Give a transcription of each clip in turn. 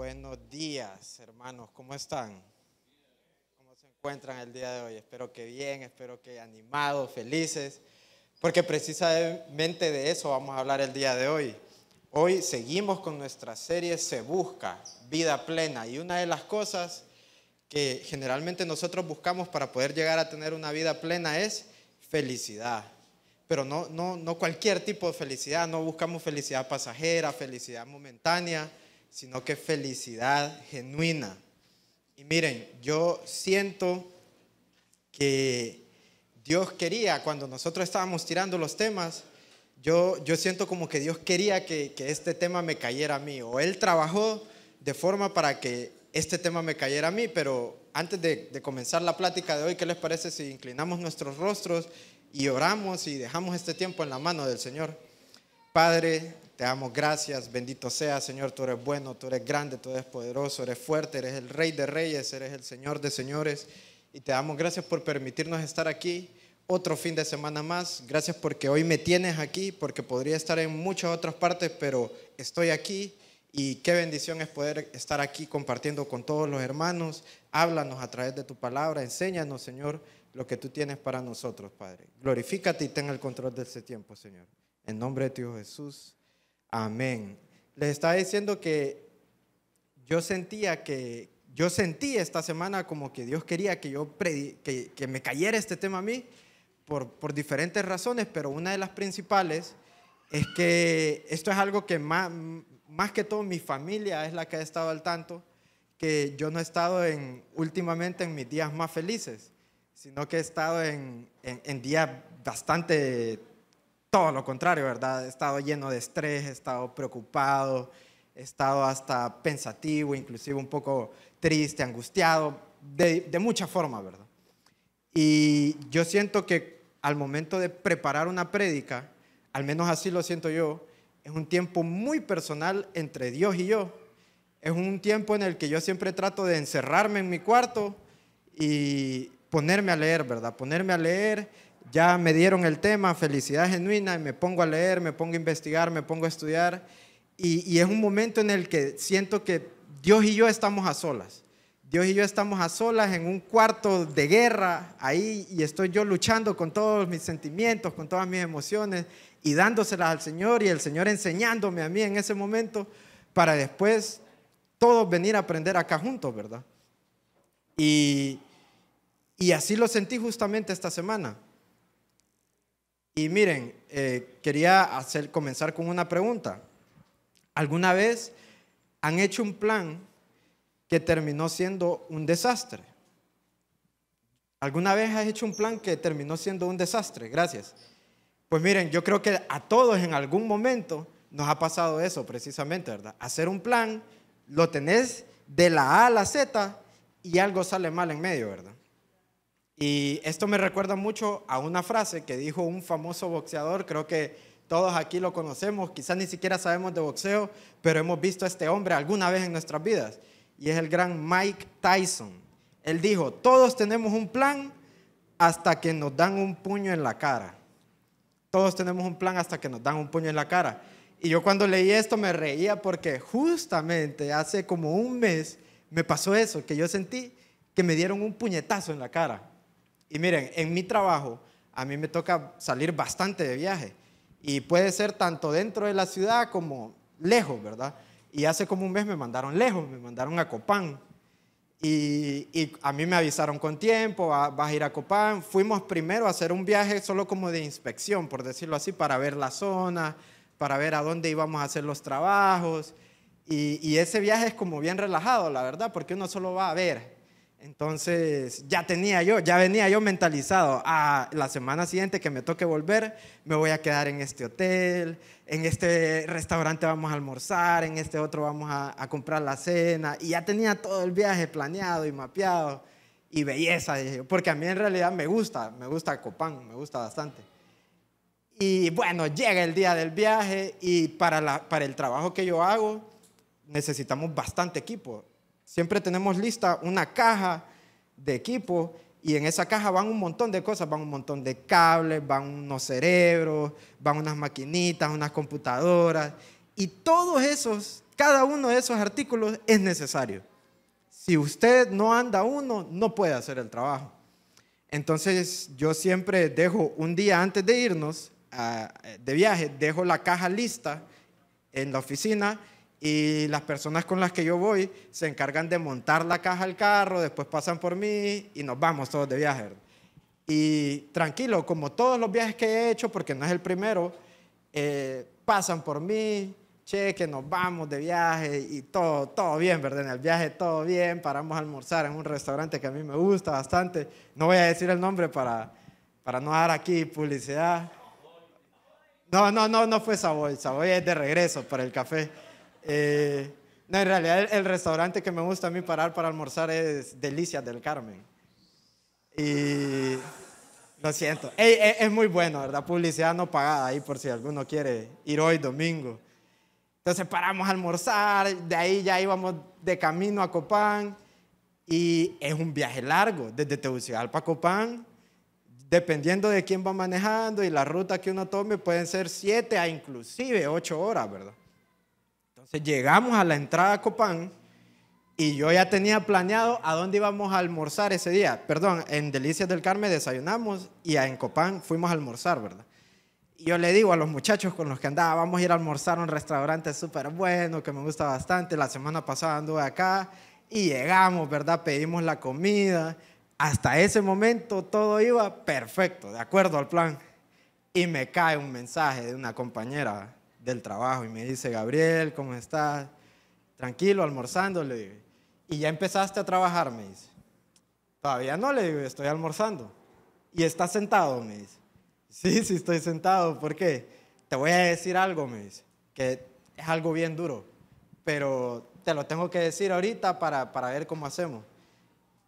Buenos días, hermanos, ¿cómo están? ¿Cómo se encuentran el día de hoy? Espero que bien, espero que animados, felices, porque precisamente de eso vamos a hablar el día de hoy. Hoy seguimos con nuestra serie Se Busca, Vida Plena, y una de las cosas que generalmente nosotros buscamos para poder llegar a tener una vida plena es felicidad. Pero no cualquier tipo de felicidad, no buscamos felicidad pasajera, felicidad momentánea, sino que felicidad genuina. Y miren, yo siento que Dios quería, cuando nosotros estábamos tirando los temas, yo siento como que Dios quería que este tema me cayera a mí, o Él trabajó de forma para que este tema me cayera a mí. Pero antes de comenzar la plática de hoy, ¿qué les parece si inclinamos nuestros rostros y oramos y dejamos este tiempo en la mano del Señor? Padre, te damos gracias, bendito seas, Señor, tú eres bueno, tú eres grande, tú eres poderoso, eres fuerte, eres el Rey de Reyes, eres el Señor de Señores, y te damos gracias por permitirnos estar aquí otro fin de semana más. Gracias porque hoy me tienes aquí, porque podría estar en muchas otras partes, pero estoy aquí, y qué bendición es poder estar aquí compartiendo con todos los hermanos. Háblanos a través de tu palabra, enséñanos, Señor, lo que tú tienes para nosotros, Padre. Glorifícate y ten el control de este tiempo, Señor. En nombre de tu Hijo Jesús, amén. Les estaba diciendo que yo sentí esta semana como que Dios quería que me cayera este tema a mí por diferentes razones, pero una de las principales es que esto es algo que más que todo mi familia es la que ha estado al tanto, que yo no he estado últimamente en mis días más felices, sino que he estado en días bastante, todo lo contrario, ¿verdad? He estado lleno de estrés, he estado preocupado, he estado hasta pensativo, inclusive un poco triste, angustiado, de muchas formas, ¿verdad? Y yo siento que al momento de preparar una prédica, al menos así lo siento yo, es un tiempo muy personal entre Dios y yo. Es un tiempo en el que yo siempre trato de encerrarme en mi cuarto y ponerme a leer, ¿verdad? Ponerme a leer. Ya me dieron el tema, felicidad genuina, y me pongo a leer, me pongo a investigar, me pongo a estudiar. Y es un momento en el que siento que Dios y yo estamos a solas. Dios y yo estamos a solas en un cuarto de guerra ahí, y estoy yo luchando con todos mis sentimientos, con todas mis emociones, y dándoselas al Señor, y el Señor enseñándome a mí en ese momento, para después todos venir a aprender acá juntos, ¿verdad? Y así lo sentí justamente esta semana. Y miren, quería comenzar con una pregunta. ¿Alguna vez han hecho un plan que terminó siendo un desastre? ¿Alguna vez has hecho un plan que terminó siendo un desastre? Gracias. Pues miren, yo creo que a todos en algún momento nos ha pasado eso precisamente, ¿verdad? Hacer un plan, lo tenés de la A a la Z y algo sale mal en medio, ¿verdad? Y esto me recuerda mucho a una frase que dijo un famoso boxeador. Creo que todos aquí lo conocemos, quizás ni siquiera sabemos de boxeo, pero hemos visto a este hombre alguna vez en nuestras vidas, y es el gran Mike Tyson. Él dijo: todos tenemos un plan hasta que nos dan un puño en la cara. Todos tenemos un plan hasta que nos dan un puño en la cara. Y yo cuando leí esto me reía, porque justamente hace como un mes me pasó eso, que yo sentí que me dieron un puñetazo en la cara. Y miren, en mi trabajo a mí me toca salir bastante de viaje, y puede ser tanto dentro de la ciudad como lejos, ¿verdad? Y hace como un mes me mandaron lejos, me mandaron a Copán. Y a mí me avisaron con tiempo: vas a ir a Copán. Fuimos primero a hacer un viaje solo como de inspección, por decirlo así, para ver la zona, para ver a dónde íbamos a hacer los trabajos. Y ese viaje es como bien relajado, la verdad, porque uno solo va a ver. Entonces ya venía yo mentalizado: la semana siguiente que me toque volver, me voy a quedar en este hotel, en este restaurante vamos a almorzar, en este otro vamos a comprar la cena. Y ya tenía todo el viaje planeado y mapeado, y belleza, dije, porque a mí en realidad me gusta Copán, me gusta bastante. Y bueno, llega el día del viaje, y para el trabajo que yo hago necesitamos bastante equipo. Siempre tenemos lista una caja de equipo, y en esa caja van un montón de cosas, van un montón de cables, van unos cerebros, van unas maquinitas, unas computadoras, y todos esos cada uno de esos artículos es necesario. Si usted no anda uno, no puede hacer el trabajo. Entonces yo siempre dejo un día antes de irnos de viaje, dejo la caja lista en la oficina y las personas con las que yo voy se encargan de montar la caja al carro, después pasan por mí y nos vamos todos de viaje. Y tranquilo, como todos los viajes que he hecho, porque no es el primero, pasan por mí, que nos vamos de viaje y todo bien, ¿verdad? En el viaje todo bien, paramos a almorzar en un restaurante que a mí me gusta bastante. No voy a decir el nombre para no dar aquí publicidad. No fue Savoy. Savoy es de regreso para el café. No, en realidad el restaurante que me gusta a mí parar para almorzar es Delicias del Carmen. Y lo siento, es muy bueno, ¿verdad? Publicidad no pagada ahí por si alguno quiere ir hoy domingo. Entonces paramos a almorzar, de ahí ya íbamos de camino a Copán y es un viaje largo, desde Tegucigalpa a Copán, dependiendo de quién va manejando y la ruta que uno tome, pueden ser 7 a inclusive 8 horas, ¿verdad? Entonces llegamos a la entrada a Copán y yo ya tenía planeado a dónde íbamos a almorzar ese día. Perdón, en Delicias del Carmen desayunamos y en Copán fuimos a almorzar, ¿verdad? Y yo le digo a los muchachos con los que andaba, vamos a ir a almorzar a un restaurante súper bueno, que me gusta bastante. La semana pasada anduve acá y llegamos, ¿verdad? Pedimos la comida. Hasta ese momento todo iba perfecto, de acuerdo al plan. Y me cae un mensaje de una compañera del trabajo y me dice, Gabriel, ¿cómo estás? Tranquilo, almorzando, le digo. ¿Y ya empezaste a trabajar? Me dice. Todavía no, le digo, estoy almorzando. ¿Y estás sentado? Me dice. Sí, estoy sentado. ¿Por qué? Te voy a decir algo, me dice, que es algo bien duro, pero te lo tengo que decir ahorita para ver cómo hacemos.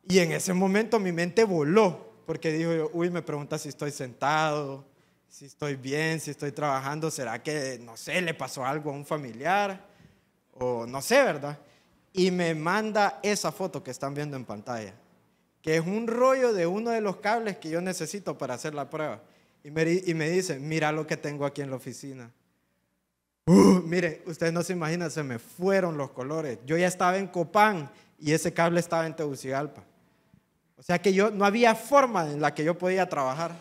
Y en ese momento mi mente voló, porque dijo yo, uy, me pregunta si estoy sentado, si estoy bien, si estoy trabajando, ¿será que, no sé, le pasó algo a un familiar? O no sé, ¿verdad? Y me manda esa foto que están viendo en pantalla, que es un rollo de uno de los cables que yo necesito para hacer la prueba. Y me dice, mira lo que tengo aquí en la oficina. Mire, ustedes no se imaginan, se me fueron los colores. Yo ya estaba en Copán y ese cable estaba en Tegucigalpa. O sea que no había forma en la que yo podía trabajar.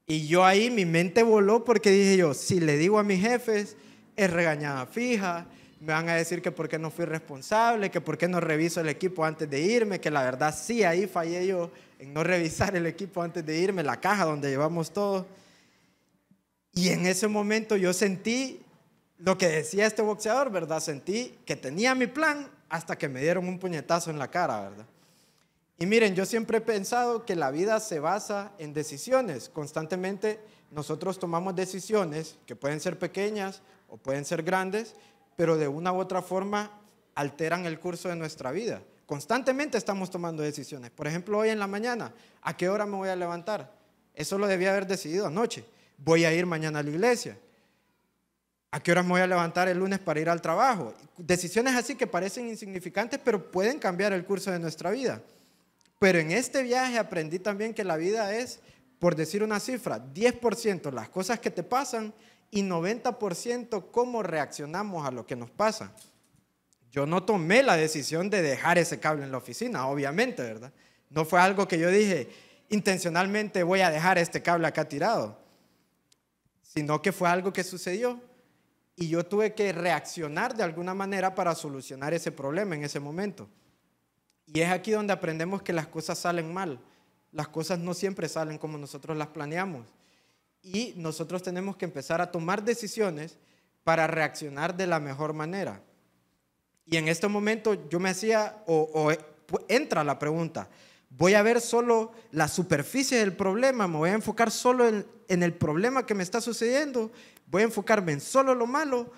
Y yo ahí, mi mente voló porque dije yo, si le digo a mis jefes, es regañada fija, me van a decir que por qué no fui responsable, que por qué no reviso el equipo antes de irme, que la verdad sí, ahí fallé yo en no revisar el equipo antes de irme, la caja donde llevamos todo. Y en ese momento yo sentí lo que decía este boxeador, ¿verdad? Sentí que tenía mi plan hasta que me dieron un puñetazo en la cara, ¿verdad? Y miren, yo siempre he pensado que la vida se basa en decisiones. Constantemente nosotros tomamos decisiones que pueden ser pequeñas o pueden ser grandes, pero de una u otra forma alteran el curso de nuestra vida. Constantemente estamos tomando decisiones. Por ejemplo, hoy en la mañana, ¿a qué hora me voy a levantar? Eso lo debía haber decidido anoche. Voy a ir mañana a la iglesia. ¿A qué hora me voy a levantar el lunes para ir al trabajo? Decisiones así que parecen insignificantes, pero pueden cambiar el curso de nuestra vida. Pero en este viaje aprendí también que la vida es, por decir una cifra, 10% las cosas que te pasan y 90% cómo reaccionamos a lo que nos pasa. Yo no tomé la decisión de dejar ese cable en la oficina, obviamente, ¿verdad? No fue algo que yo dije, intencionalmente voy a dejar este cable acá tirado, sino que fue algo que sucedió y yo tuve que reaccionar de alguna manera para solucionar ese problema en ese momento. Y es aquí donde aprendemos que las cosas salen mal. Las cosas no siempre salen como nosotros las planeamos. Y nosotros tenemos que empezar a tomar decisiones para reaccionar de la mejor manera. Y en este momento yo me hacía, entra la pregunta, ¿voy a ver solo la superficie del problema? ¿Me voy a enfocar solo en el problema que me está sucediendo? ¿Voy a enfocarme en solo lo malo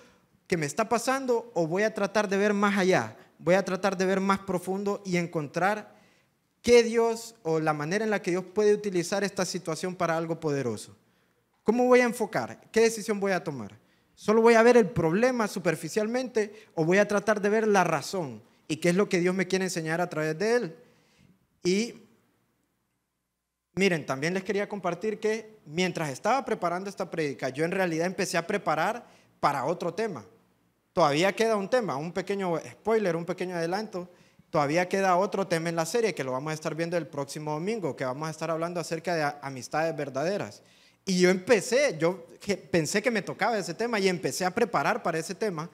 que me está pasando? ¿O voy a tratar de ver más allá? Voy a tratar de ver más profundo y encontrar qué Dios o la manera en la que Dios puede utilizar esta situación para algo poderoso. ¿Cómo voy a enfocar? ¿Qué decisión voy a tomar? ¿Solo voy a ver el problema superficialmente o voy a tratar de ver la razón y qué es lo que Dios me quiere enseñar a través de él? Y miren, también les quería compartir que mientras estaba preparando esta prédica, yo en realidad empecé a preparar para otro tema. todavía queda un tema, un pequeño spoiler, un pequeño adelanto. Todavía queda otro tema en la serie que lo vamos a estar viendo el próximo domingo, que vamos a estar hablando acerca de amistades verdaderas. Y yo pensé que me tocaba ese tema y empecé a preparar para ese tema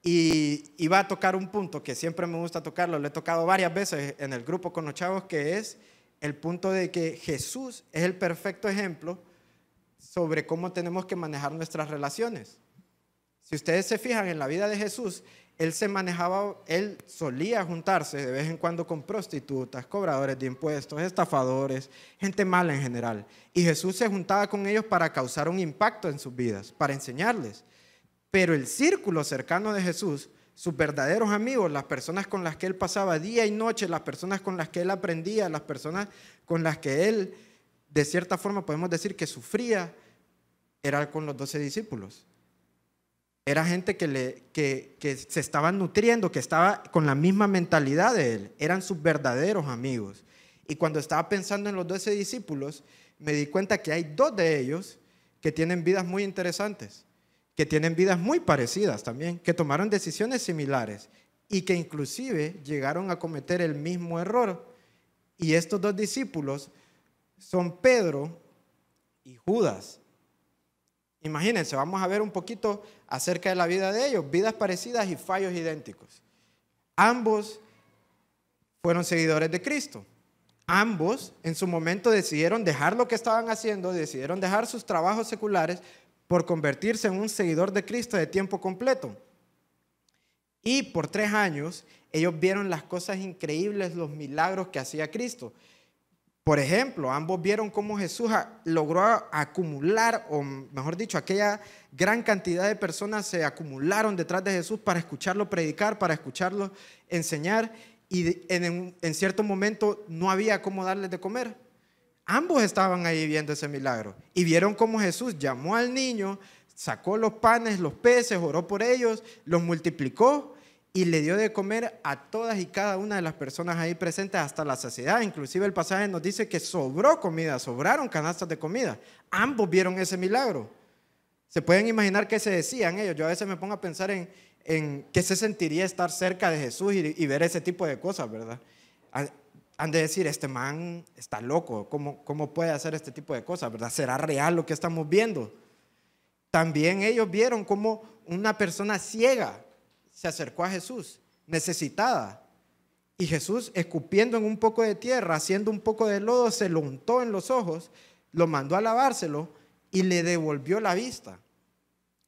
y iba a tocar un punto que siempre me gusta tocarlo, lo he tocado varias veces en el grupo con los chavos, que es el punto de que Jesús es el perfecto ejemplo sobre cómo tenemos que manejar nuestras relaciones. Si ustedes se fijan en la vida de Jesús, él solía juntarse de vez en cuando con prostitutas, cobradores de impuestos, estafadores, gente mala en general. Y Jesús se juntaba con ellos para causar un impacto en sus vidas, para enseñarles. Pero el círculo cercano de Jesús, sus verdaderos amigos, las personas con las que él pasaba día y noche, las personas con las que él aprendía, las personas con las que él, de cierta forma, podemos decir que sufría, era con los 12 discípulos. Era gente que se estaba nutriendo, que estaba con la misma mentalidad de él. Eran sus verdaderos amigos. Y cuando estaba pensando en los 12 discípulos, me di cuenta que hay 2 de ellos que tienen vidas muy interesantes, que tienen vidas muy parecidas también, que tomaron decisiones similares y que inclusive llegaron a cometer el mismo error. Y estos 2 discípulos son Pedro y Judas. Imagínense, vamos a ver un poquito acerca de la vida de ellos, vidas parecidas y fallos idénticos. Ambos fueron seguidores de Cristo. Ambos en su momento decidieron dejar lo que estaban haciendo, decidieron dejar sus trabajos seculares por convertirse en un seguidor de Cristo de tiempo completo. Y por 3 años ellos vieron las cosas increíbles, los milagros que hacía Cristo. Por ejemplo, ambos vieron cómo Jesús logró acumular, o mejor dicho, aquella gran cantidad de personas se acumularon detrás de Jesús para escucharlo predicar, para escucharlo enseñar, y en cierto momento no había cómo darles de comer. Ambos estaban ahí viendo ese milagro y vieron cómo Jesús llamó al niño, sacó los panes, los peces, oró por ellos, los multiplicó y le dio de comer a todas y cada una de las personas ahí presentes hasta la saciedad. Inclusive el pasaje nos dice que sobró comida, sobraron canastas de comida. Ambos vieron ese milagro. Se pueden imaginar qué se decían ellos. Yo a veces me pongo a pensar en qué se sentiría estar cerca de Jesús y ver ese tipo de cosas, ¿verdad? Han de decir, este man está loco, ¿cómo puede hacer este tipo de cosas, ¿verdad? ¿Será real lo que estamos viendo? También ellos vieron cómo una persona ciega se acercó a Jesús, necesitada, y Jesús, escupiendo en un poco de tierra, haciendo un poco de lodo, se lo untó en los ojos, lo mandó a lavárselo y le devolvió la vista.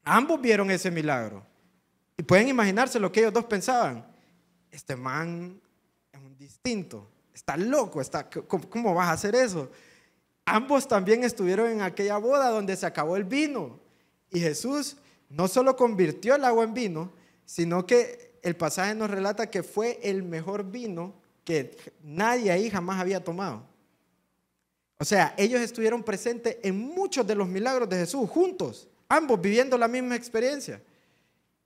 Ambos vieron ese milagro y pueden imaginarse lo que ellos 2 pensaban. Este man es un distinto, está loco, ¿cómo vas a hacer eso? Ambos también estuvieron en aquella boda donde se acabó el vino y Jesús no solo convirtió el agua en vino, sino que el pasaje nos relata que fue el mejor vino que nadie ahí jamás había tomado. O sea, ellos estuvieron presentes en muchos de los milagros de Jesús, juntos, ambos viviendo la misma experiencia.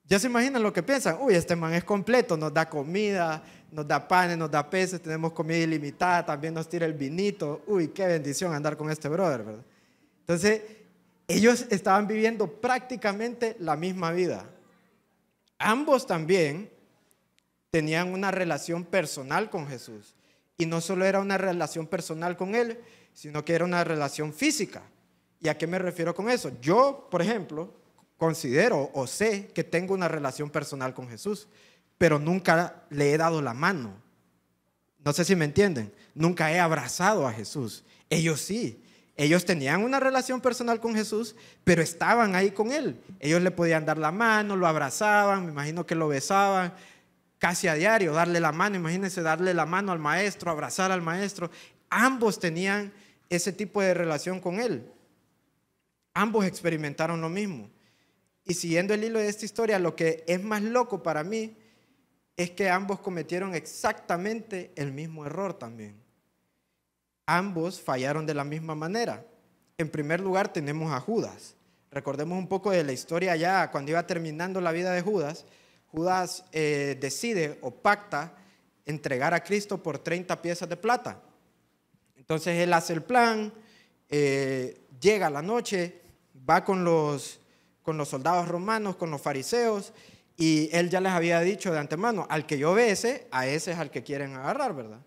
Ya se imaginan lo que piensan, uy, este man es completo, nos da comida, nos da panes, nos da peces, tenemos comida ilimitada, también nos tira el vinito, uy, qué bendición andar con este brother, ¿verdad? Entonces, ellos estaban viviendo prácticamente la misma vida. Ambos también tenían una relación personal con Jesús. Y no solo era una relación personal con Él, sino que era una relación física. ¿Y a qué me refiero con eso? Yo, por ejemplo, considero o sé que tengo una relación personal con Jesús, pero nunca le he dado la mano. No sé si me entienden. Nunca he abrazado a Jesús. Ellos sí. Ellos tenían una relación personal con Jesús, pero estaban ahí con Él. Ellos le podían dar la mano, lo abrazaban, me imagino que lo besaban casi a diario, darle la mano, imagínense darle la mano al maestro, abrazar al maestro. Ambos tenían ese tipo de relación con Él. Ambos experimentaron lo mismo. Y siguiendo el hilo de esta historia, lo que es más loco para mí es que ambos cometieron exactamente el mismo error también. Ambos fallaron de la misma manera. En primer lugar tenemos a Judas. Recordemos un poco de la historia ya cuando iba terminando la vida de Judas. Judas decide o pacta entregar a Cristo por 30 piezas de plata. Entonces él hace el plan, llega la noche, va con los soldados romanos, con los fariseos Y él ya les había dicho de antemano, al que yo bese, a ese es al que quieren agarrar, ¿verdad?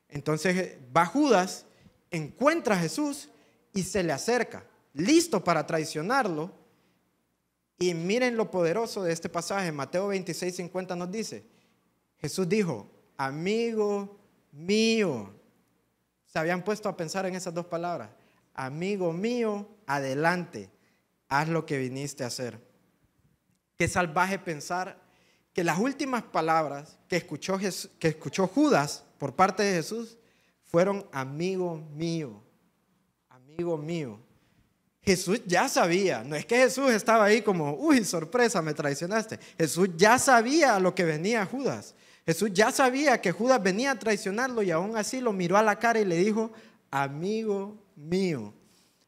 Entonces va Judas, encuentra a Jesús y se le acerca, listo para traicionarlo. Y miren lo poderoso de este pasaje. Mateo 26:50 nos dice, Jesús dijo, amigo mío. Se habían puesto a pensar en esas dos palabras. Amigo mío, adelante, haz lo que viniste a hacer. Qué salvaje pensar que las últimas palabras que escuchó Judas por parte de Jesús fueron amigo mío, amigo mío. Jesús ya sabía, no es que Jesús estaba ahí como, uy, sorpresa, me traicionaste. Jesús ya sabía a lo que venía Judas. Jesús ya sabía que Judas venía a traicionarlo y aún así lo miró a la cara y le dijo, amigo mío.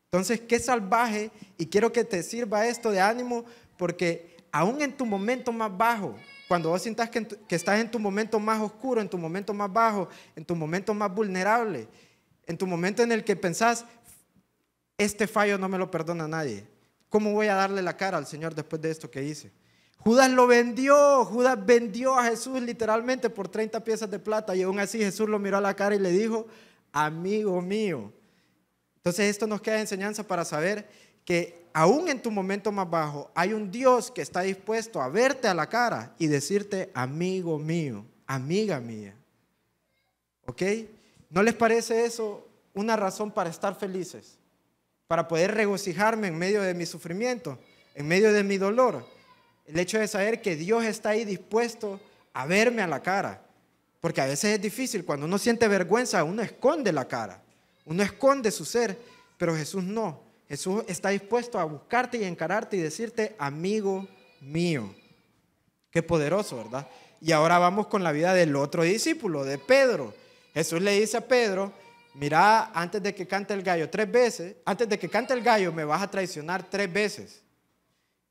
Entonces, qué salvaje, y quiero que te sirva esto de ánimo, porque aún en tu momento más bajo, cuando vos sientas que estás en tu momento más oscuro, en tu momento más bajo, en tu momento más vulnerable, en tu momento en el que pensás, este fallo no me lo perdona nadie, ¿cómo voy a darle la cara al Señor después de esto que hice? Judas vendió a Jesús literalmente por 30 piezas de plata y aún así Jesús lo miró a la cara y le dijo, amigo mío. Entonces esto nos queda de enseñanza para saber que aún en tu momento más bajo hay un Dios que está dispuesto a verte a la cara y decirte, amigo mío, amiga mía. ¿Ok? ¿No les parece eso una razón para estar felices? Para poder regocijarme en medio de mi sufrimiento, en medio de mi dolor. El hecho de saber que Dios está ahí dispuesto a verme a la cara. Porque a veces es difícil, cuando uno siente vergüenza, uno esconde la cara, uno esconde su ser, pero Jesús no. Jesús está dispuesto a buscarte y encararte y decirte, amigo mío. Qué poderoso, ¿verdad? Y ahora vamos con la vida del otro discípulo, de Pedro. Jesús le dice a Pedro, mira, antes de que cante el gallo 3 veces, antes de que cante el gallo me vas a traicionar 3 veces.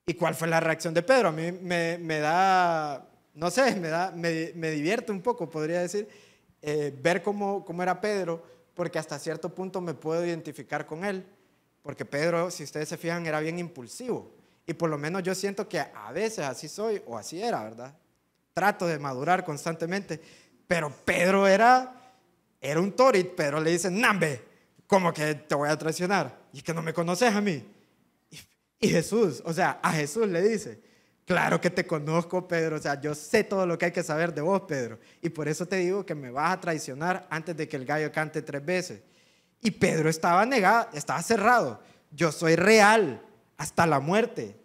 ¿Y cuál fue la reacción de Pedro? A mí me da, no sé, me divierte un poco, podría decir, ver cómo era Pedro, porque hasta cierto punto me puedo identificar con él. Porque Pedro, si ustedes se fijan, era bien impulsivo. Y por lo menos yo siento que a veces así soy, o así era, ¿verdad? Trato de madurar constantemente. Pero Pedro era un toro y Pedro le dice, nambe, ¿cómo que te voy a traicionar? Y es que no me conoces a mí. Y Jesús, o sea, a Jesús le dice, claro que te conozco, Pedro, o sea, yo sé todo lo que hay que saber de vos, Pedro. Y por eso te digo que me vas a traicionar antes de que el gallo cante 3 veces. Y Pedro estaba negado, estaba cerrado. Yo soy real hasta la muerte.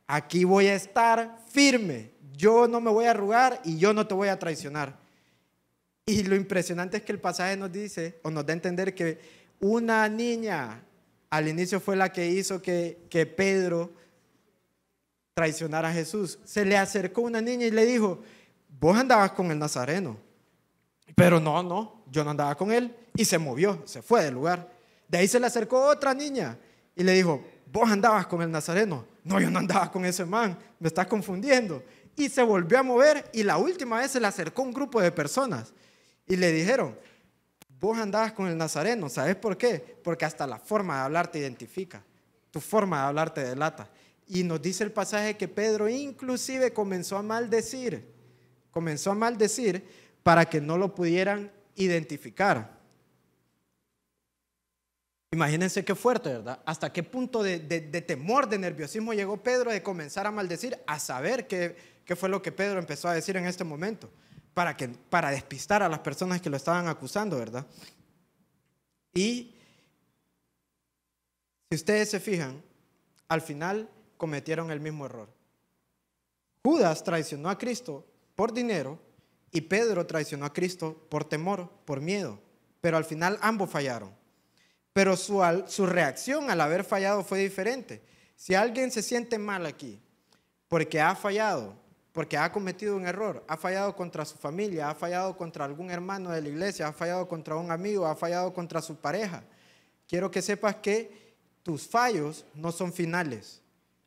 Aquí voy a estar firme. Yo no me voy a arrugar y yo no te voy a traicionar. Y lo impresionante es que el pasaje nos dice, o nos da a entender que una niña al inicio fue la que hizo que Pedro traicionara a Jesús. Se le acercó una niña y le dijo, vos andabas con el Nazareno. Pero no, yo no andaba con él. Y se movió, se fue del lugar. De ahí se le acercó otra niña y le dijo, vos andabas con el Nazareno. No, yo no andaba con ese man, me estás confundiendo. Y se volvió a mover y la última vez se le acercó un grupo de personas y le dijeron, vos andabas con el Nazareno. ¿Sabes por qué? Porque hasta la forma de hablar te identifica, tu forma de hablar te delata. Y nos dice el pasaje que Pedro inclusive comenzó a maldecir para que no lo pudieran identificar. Imagínense qué fuerte, ¿verdad? Hasta qué punto de temor, de nerviosismo llegó Pedro de comenzar a maldecir, a saber qué fue lo que Pedro empezó a decir en este momento, para despistar a las personas que lo estaban acusando, ¿verdad? Y si ustedes se fijan, al final cometieron el mismo error. Judas traicionó a Cristo por dinero y Pedro traicionó a Cristo por temor, por miedo, pero al final ambos fallaron. Pero su reacción al haber fallado fue diferente. Si alguien se siente mal aquí porque ha fallado, porque ha cometido un error, ha fallado contra su familia, ha fallado contra algún hermano de la iglesia, ha fallado contra un amigo, ha fallado contra su pareja, quiero que sepas que tus fallos no son finales.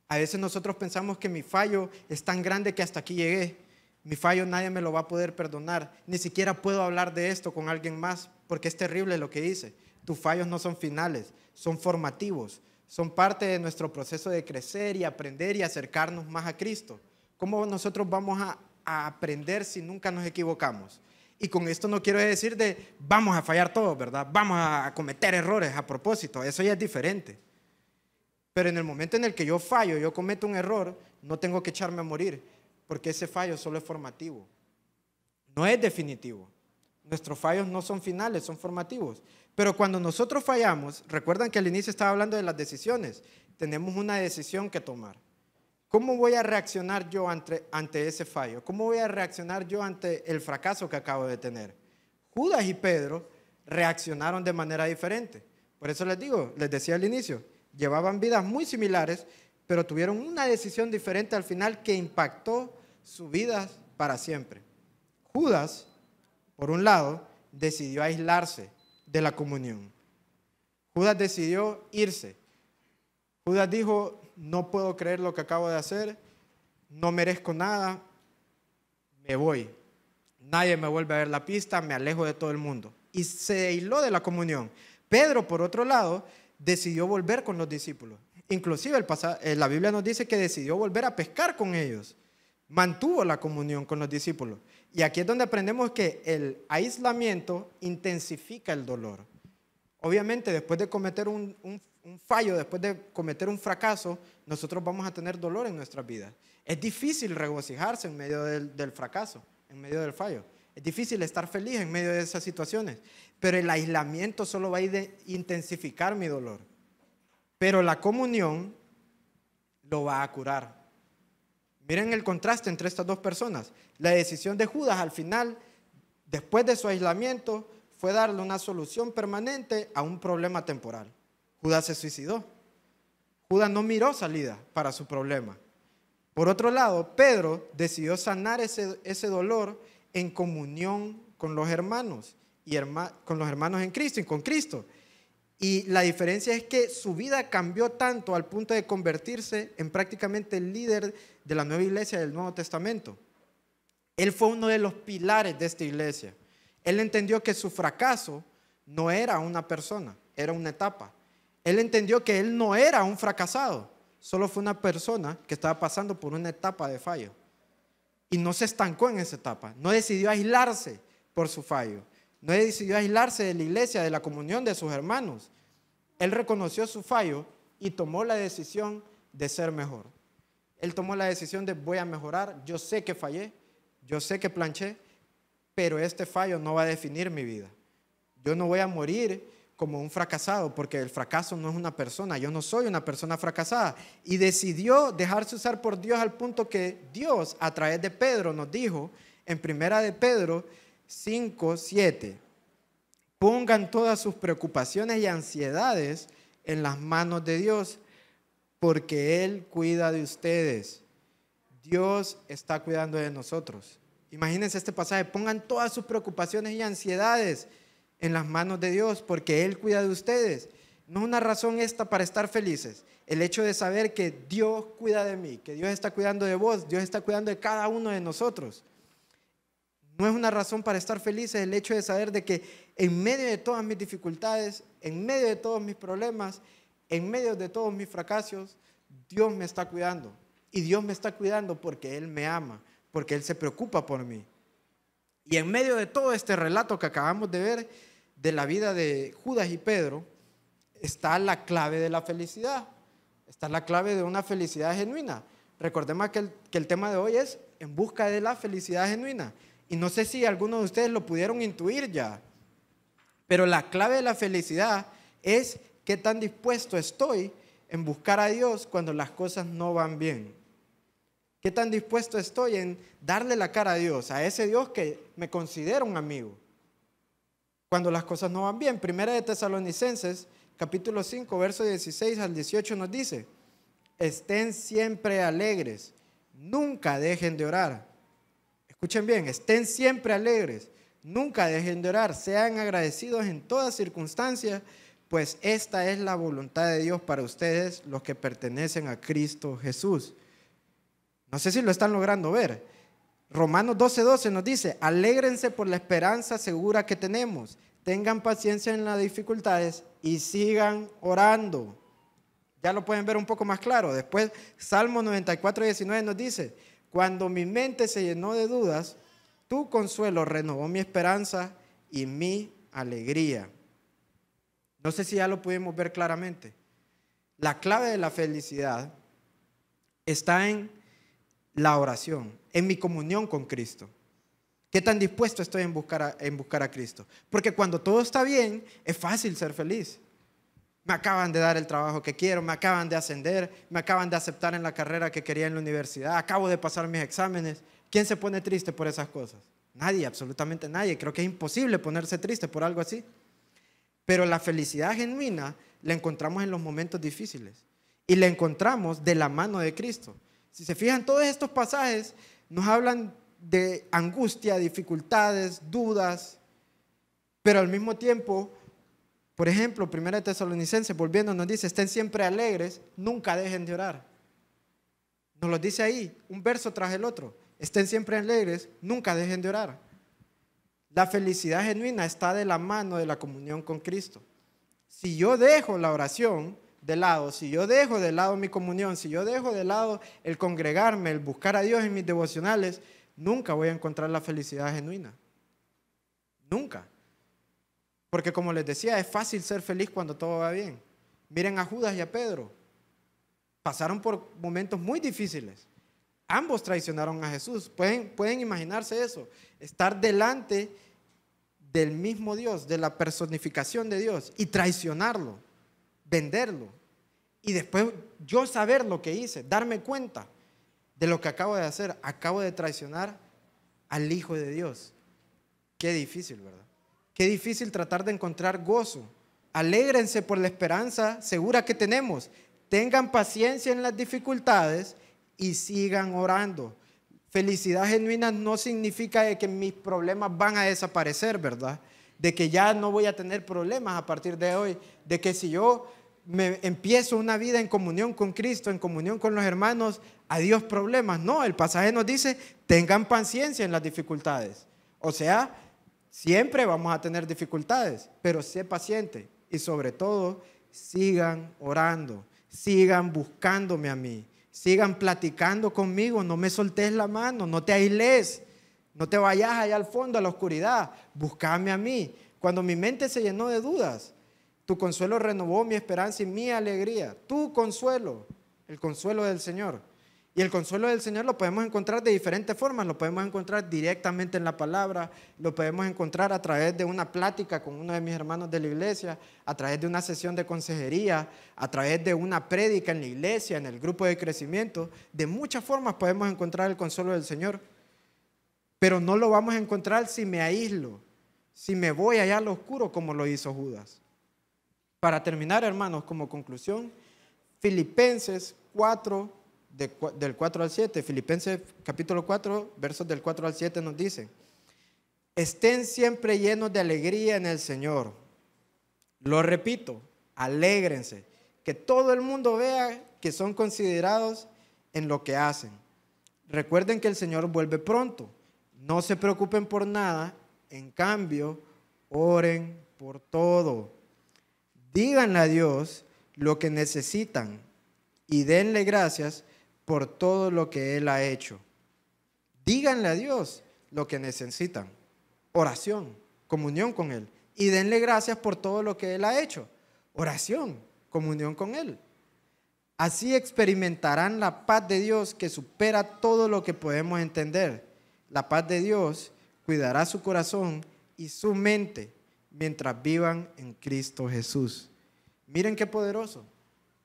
A veces nosotros pensamos que mi fallo es tan grande que hasta aquí llegué. Mi fallo nadie me lo va a poder perdonar. Ni siquiera puedo hablar de esto con alguien más porque es terrible lo que hice. Tus fallos no son finales, son formativos. Son parte de nuestro proceso de crecer y aprender y acercarnos más a Cristo. ¿Cómo nosotros vamos a aprender si nunca nos equivocamos? Y con esto no quiero decir de vamos a fallar todos, ¿verdad? Vamos a cometer errores a propósito, eso ya es diferente. Pero en el momento en el que yo fallo, yo cometo un error, no tengo que echarme a morir, porque ese fallo solo es formativo, no es definitivo. Nuestros fallos no son finales, son formativos. Pero cuando nosotros fallamos, recuerdan que al inicio estaba hablando de las decisiones, tenemos una decisión que tomar. ¿Cómo voy a reaccionar yo ante ese fallo? ¿Cómo voy a reaccionar yo ante el fracaso que acabo de tener? Judas y Pedro reaccionaron de manera diferente. Por eso les digo, les decía al inicio, llevaban vidas muy similares, pero tuvieron una decisión diferente al final que impactó sus vidas para siempre. Judas, por un lado, decidió aislarse de la comunión. Judas decidió irse. Judas dijo, no puedo creer lo que acabo de hacer, no merezco nada, me voy. Nadie me vuelve a ver la pista, me alejo de todo el mundo. Y se aisló de la comunión. Pedro, por otro lado, decidió volver con los discípulos. Inclusive la Biblia nos dice que decidió volver a pescar con ellos. Mantuvo la comunión con los discípulos. Y aquí es donde aprendemos que el aislamiento intensifica el dolor. Obviamente, después de cometer un fallo, después de cometer un fracaso, nosotros vamos a tener dolor en nuestras vidas. Es difícil regocijarse en medio del fracaso, en medio del fallo. Es difícil estar feliz en medio de esas situaciones. Pero el aislamiento solo va a intensificar mi dolor. Pero la comunión lo va a curar. Miren el contraste entre estas dos personas. La decisión de Judas al final, después de su aislamiento, fue darle una solución permanente a un problema temporal. Judas se suicidó. Judas no miró salida para su problema. Por otro lado, Pedro decidió sanar ese dolor en comunión con los hermanos, con los hermanos en Cristo y con Cristo. Y la diferencia es que su vida cambió tanto al punto de convertirse en prácticamente el líder de la nueva iglesia del Nuevo Testamento. Él fue uno de los pilares de esta iglesia. Él entendió que su fracaso no era una persona, era una etapa. Él entendió que él no era un fracasado, solo fue una persona que estaba pasando por una etapa de fallo. Y no se estancó en esa etapa, no decidió aislarse por su fallo, no decidió aislarse de la iglesia, de la comunión de sus hermanos. Él reconoció su fallo y tomó la decisión de ser mejor. Él tomó la decisión de voy a mejorar, yo sé que fallé, yo sé que planché, pero este fallo no va a definir mi vida. Yo no voy a morir como un fracasado, porque el fracaso no es una persona, yo no soy una persona fracasada. Y decidió dejarse usar por Dios al punto que Dios, a través de Pedro, nos dijo en 1 de Pedro 5:7, pongan todas sus preocupaciones y ansiedades en las manos de Dios, porque Él cuida de ustedes. Dios está cuidando de nosotros. Imagínense este pasaje, pongan todas sus preocupaciones y ansiedades en las manos de Dios, porque Él cuida de ustedes. No es una razón esta para estar felices. El hecho de saber que Dios cuida de mí, que Dios está cuidando de vos, Dios está cuidando de cada uno de nosotros. No es una razón para estar felices el hecho de saber de que en medio de todas mis dificultades, en medio de todos mis problemas, en medio de todos mis fracasos, Dios me está cuidando. Y Dios me está cuidando porque Él me ama, porque Él se preocupa por mí. Y en medio de todo este relato que acabamos de ver de la vida de Judas y Pedro, está la clave de la felicidad. Está la clave de una felicidad genuina. Recordemos que el tema de hoy es en busca de la felicidad genuina. Y no sé si algunos de ustedes lo pudieron intuir ya, pero la clave de la felicidad es qué tan dispuesto estoy en buscar a Dios cuando las cosas no van bien. ¿Qué tan dispuesto estoy en darle la cara a Dios, a ese Dios que me considera un amigo, cuando las cosas no van bien? Primera de Tesalonicenses, capítulo 5, verso 16 al 18 nos dice, estén siempre alegres, nunca dejen de orar. Escuchen bien, estén siempre alegres, nunca dejen de orar, sean agradecidos en todas circunstancias, pues esta es la voluntad de Dios para ustedes, los que pertenecen a Cristo Jesús. No sé si lo están logrando ver. Romanos 12:12 nos dice, alégrense por la esperanza segura que tenemos, tengan paciencia en las dificultades y sigan orando. Ya lo pueden ver un poco más claro. Después, Salmo 94:19 nos dice, Cuando mi mente se llenó de dudas, tu consuelo renovó mi esperanza y mi alegría. No sé si ya lo pudimos ver claramente. La clave de la felicidad está en la oración, en mi comunión con Cristo. ¿Qué tan dispuesto estoy en buscar a Cristo? Porque cuando todo está bien, es fácil ser feliz. Me acaban de dar el trabajo que quiero, me acaban de ascender, me acaban de aceptar en la carrera que quería en la universidad, acabo de pasar mis exámenes. ¿Quién se pone triste por esas cosas? Nadie, absolutamente nadie. Creo que es imposible ponerse triste por algo así. Pero la felicidad genuina la encontramos en los momentos difíciles y la encontramos de la mano de Cristo. Si se fijan, todos estos pasajes nos hablan de angustia, dificultades, dudas, pero al mismo tiempo, por ejemplo, 1 Tesalonicenses, volviendo, nos dice: estén siempre alegres, nunca dejen de orar. Nos lo dice ahí, un verso tras el otro. Estén siempre alegres, nunca dejen de orar. La felicidad genuina está de la mano de la comunión con Cristo. Si yo dejo la oración de lado, si yo dejo de lado mi comunión, si yo dejo de lado el congregarme, el buscar a Dios en mis devocionales, nunca voy a encontrar la felicidad genuina. Nunca. Porque como les decía, es fácil ser feliz cuando todo va bien. Miren a Judas y a Pedro. Pasaron por momentos muy difíciles. Ambos traicionaron a Jesús. Pueden imaginarse eso. Estar delante del mismo Dios, de la personificación de Dios, y traicionarlo, venderlo. Y después yo saber lo que hice, darme cuenta de lo que acabo de hacer. Acabo de traicionar al Hijo de Dios. Qué difícil, ¿verdad? Qué difícil tratar de encontrar gozo. Alégrense por la esperanza segura que tenemos. Tengan paciencia en las dificultades y sigan orando. Felicidad genuina no significa de que mis problemas van a desaparecer, ¿verdad? De que ya no voy a tener problemas a partir de hoy. De que si yo empiezo una vida en comunión con Cristo, en comunión con los hermanos, adiós problemas. No, el pasaje nos dice: tengan paciencia en las dificultades. O sea, siempre vamos a tener dificultades, pero sé paciente y sobre todo sigan orando, sigan buscándome a mí, sigan platicando conmigo, no me soltes la mano, no te aisles, no te vayas allá al fondo a la oscuridad, búscame a mí. Cuando mi mente se llenó de dudas, tu consuelo renovó mi esperanza y mi alegría. Tu consuelo, el consuelo del Señor. Y el consuelo del Señor lo podemos encontrar de diferentes formas. Lo podemos encontrar directamente en la palabra, lo podemos encontrar a través de una plática con uno de mis hermanos de la iglesia, a través de una sesión de consejería, a través de una prédica en la iglesia, en el grupo de crecimiento. De muchas formas podemos encontrar el consuelo del Señor. Pero no lo vamos a encontrar si me aíslo, si me voy allá al oscuro como lo hizo Judas. Para terminar, hermanos, como conclusión, Filipenses 4, del 4 al 7, Filipenses capítulo 4, versos del 4 al 7 nos dice: estén siempre llenos de alegría en el Señor. Lo repito, alégrense, que todo el mundo vea que son considerados en lo que hacen. Recuerden que el Señor vuelve pronto. No se preocupen por nada, en cambio, oren por todo. Díganle a Dios lo que necesitan y denle gracias por todo lo que Él ha hecho. Díganle a Dios lo que necesitan. Oración, comunión con Él. Y denle gracias por todo lo que Él ha hecho. Oración, comunión con Él. Así experimentarán la paz de Dios que supera todo lo que podemos entender. La paz de Dios cuidará su corazón y su mente mientras vivan en Cristo Jesús. Miren qué poderoso.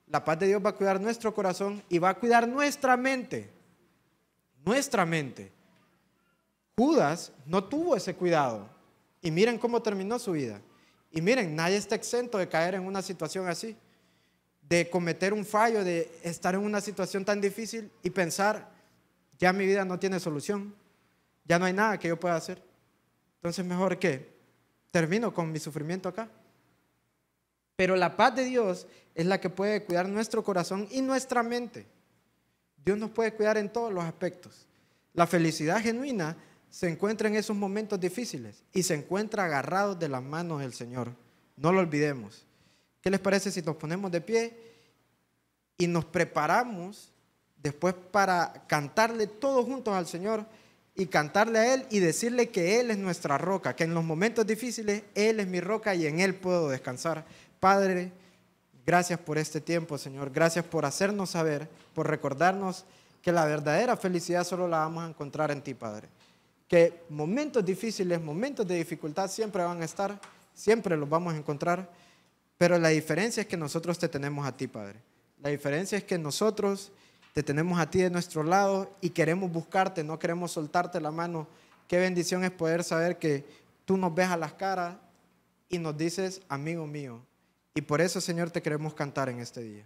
La paz de Dios va a cuidar nuestro corazón y va a cuidar nuestra mente. Nuestra mente. Judas no tuvo ese cuidado. Y miren cómo terminó su vida. Y miren, nadie está exento de caer en una situación así. De cometer un fallo, de estar en una situación tan difícil y pensar: ya mi vida no tiene solución. Ya no hay nada que yo pueda hacer. Entonces mejor que termino con mi sufrimiento acá. Pero la paz de Dios es la que puede cuidar nuestro corazón y nuestra mente. Dios nos puede cuidar en todos los aspectos. La felicidad genuina se encuentra en esos momentos difíciles y se encuentra agarrados de las manos del Señor. No lo olvidemos. ¿Qué les parece si nos ponemos de pie y nos preparamos después para cantarle todos juntos al Señor y cantarle a Él y decirle que Él es nuestra roca, que en los momentos difíciles Él es mi roca y en Él puedo descansar. Padre, gracias por este tiempo, Señor. Gracias por hacernos saber, por recordarnos que la verdadera felicidad solo la vamos a encontrar en ti, Padre. Que momentos difíciles, momentos de dificultad siempre van a estar, siempre los vamos a encontrar, pero la diferencia es que nosotros te tenemos a ti, Padre. La diferencia es que nosotros te tenemos a ti de nuestro lado y queremos buscarte, no queremos soltarte la mano. Qué bendición es poder saber que tú nos ves a las caras y nos dices, amigo mío. Y por eso, Señor, te queremos cantar en este día.